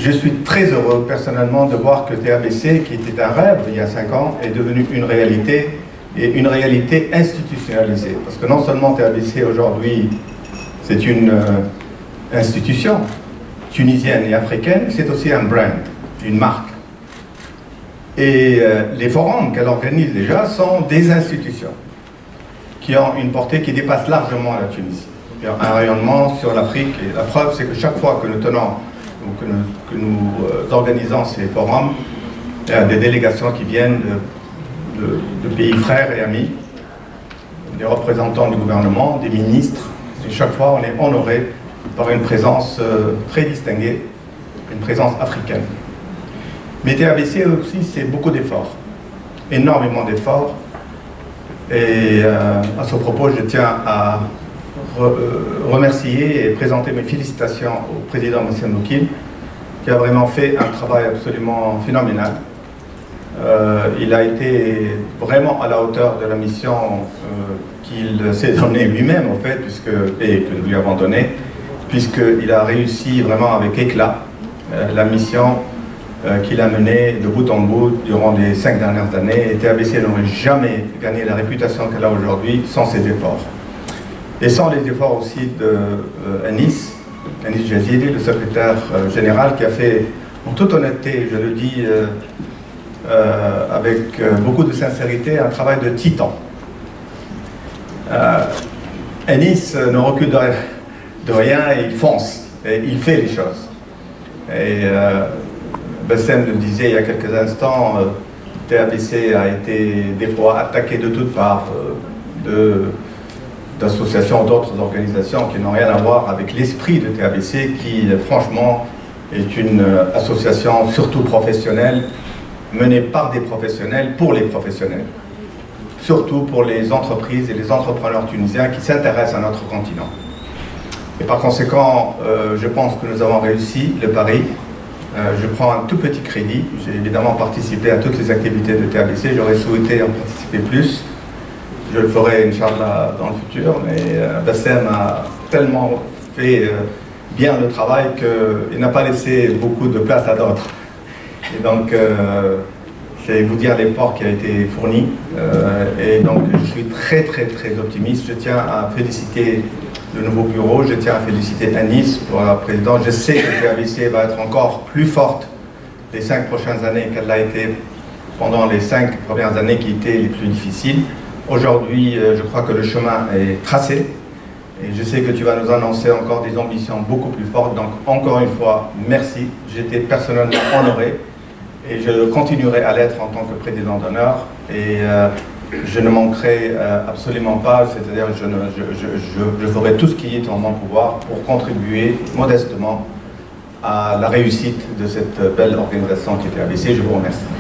je suis très heureux personnellement de voir que TABC, qui était un rêve il y a 5 ans, est devenu une réalité, et une réalité institutionnalisée. Parce que non seulement TABC aujourd'hui, c'est une institution tunisienne et africaine, c'est aussi un brand, une marque. Et les forums qu'elle organise déjà sont des institutions qui ont une portée qui dépasse largement la Tunisie. Il y a un rayonnement sur l'Afrique, et la preuve c'est que chaque fois que nous tenons, que nous organisons ces forums, il y a des délégations qui viennent de pays frères et amis, des représentants du gouvernement, des ministres, et chaque fois on est honoré par une présence très distinguée, une présence africaine. Mais TABC aussi, c'est beaucoup d'efforts, énormément d'efforts. Et à ce propos, je tiens à remercier et présenter mes félicitations au président M. Moukine, qui a vraiment fait un travail absolument phénoménal. Il a été vraiment à la hauteur de la mission qu'il s'est donnée lui-même, en fait, et que nous lui avons donnée, puisqu'il a réussi vraiment avec éclat la mission qu'il a menée de bout en bout durant les 5 dernières années. Et TABC n'aurait jamais gagné la réputation qu'elle a aujourd'hui sans ses efforts. Et sans les efforts aussi de Anis Jazidi, le secrétaire général, qui a fait, en toute honnêteté, je le dis avec beaucoup de sincérité, un travail de titan. Anis ne recule de rien, et il fonce, et il fait les choses. Et Bassem le disait il y a quelques instants, TABC a été des fois attaqué de toutes parts d'associations, d'autres organisations qui n'ont rien à voir avec l'esprit de TABC, qui franchement est une association surtout professionnelle, menée par des professionnels pour les professionnels, surtout pour les entreprises et les entrepreneurs tunisiens qui s'intéressent à notre continent. Et par conséquent, je pense que nous avons réussi le pari. Je prends un tout petit crédit. J'ai évidemment participé à toutes les activités de TABC. J'aurais souhaité en participer plus. Je le ferai, Inch'Allah, dans le futur. Mais Bassem a tellement fait bien le travail qu'il n'a pas laissé beaucoup de place à d'autres. Et donc, c'est vous dire l'effort qui a été fourni. Et donc, je suis très, très, très optimiste. Je tiens à féliciter le nouveau bureau, je tiens à féliciter Anis pour la présidente. Je sais que TABC va être encore plus forte les 5 prochaines années qu'elle l'a été pendant les 5 premières années qui étaient les plus difficiles. Aujourd'hui, je crois que le chemin est tracé et je sais que tu vas nous annoncer encore des ambitions beaucoup plus fortes. Donc, encore une fois, merci. J'étais personnellement honoré et je continuerai à l'être en tant que président d'honneur. Et je ne manquerai absolument pas, c'est-à-dire je ferai tout ce qui est en mon pouvoir pour contribuer modestement à la réussite de cette belle organisation qui est TABC. Je vous remercie.